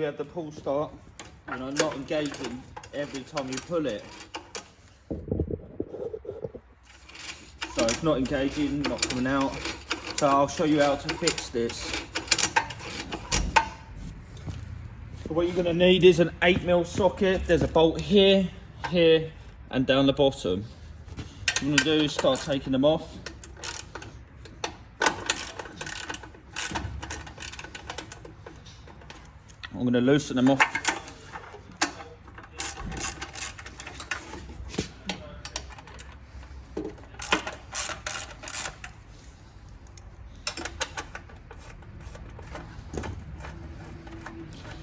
had the pull start, you know, not engaging every time you pull it. So it's not engaging, not coming out. So I'll show you how to fix this. So what you're going to need is an 8mm socket. There's a bolt here, here, and down the bottom. What I'm going to do is start taking them off. I'm going to loosen them off.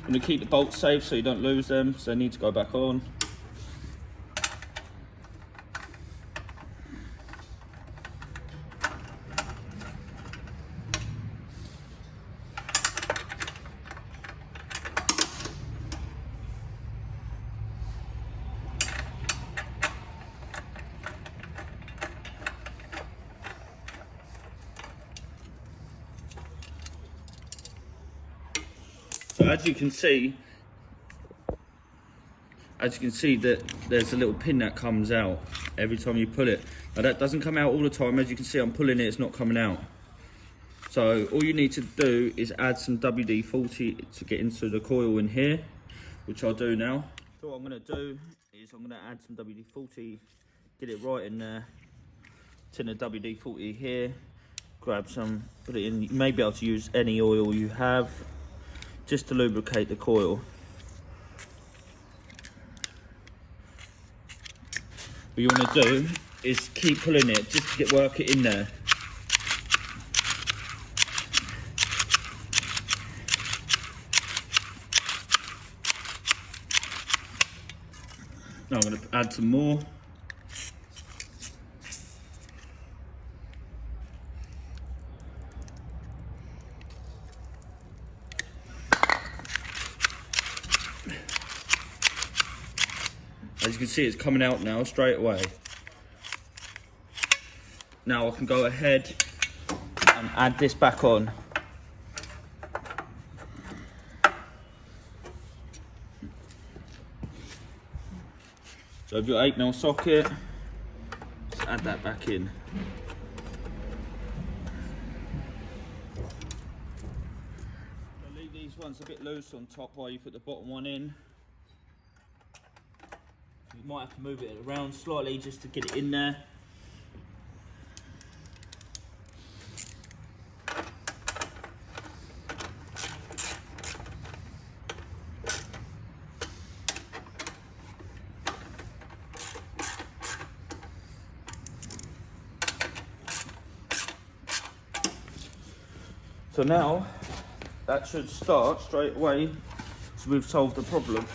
I'm going to keep the bolts safe so you don't lose them, so they need to go back on. So as you can see that there's a little pin that comes out every time you pull it. Now that doesn't come out all the time. As you can see, I'm pulling it, it's not coming out. So all you need to do is add some WD-40 to get into the coil in here, which I'll do now. So what I'm going to do is I'm going to add some WD-40, get it right in there, tin of WD-40 here, grab some, put it in. You may be able to use any oil you have, just to lubricate the coil. What you want to do is keep pulling it just to work it in there. Now I'm going to add some more. As you can see, it's coming out now straight away. Now I can go ahead and add this back on. So if your 8mm socket, just add that back in. So leave these ones a bit loose on top while you put the bottom one in. You might have to move it around slightly just to get it in there. So now that should start straight away, so we've solved the problem.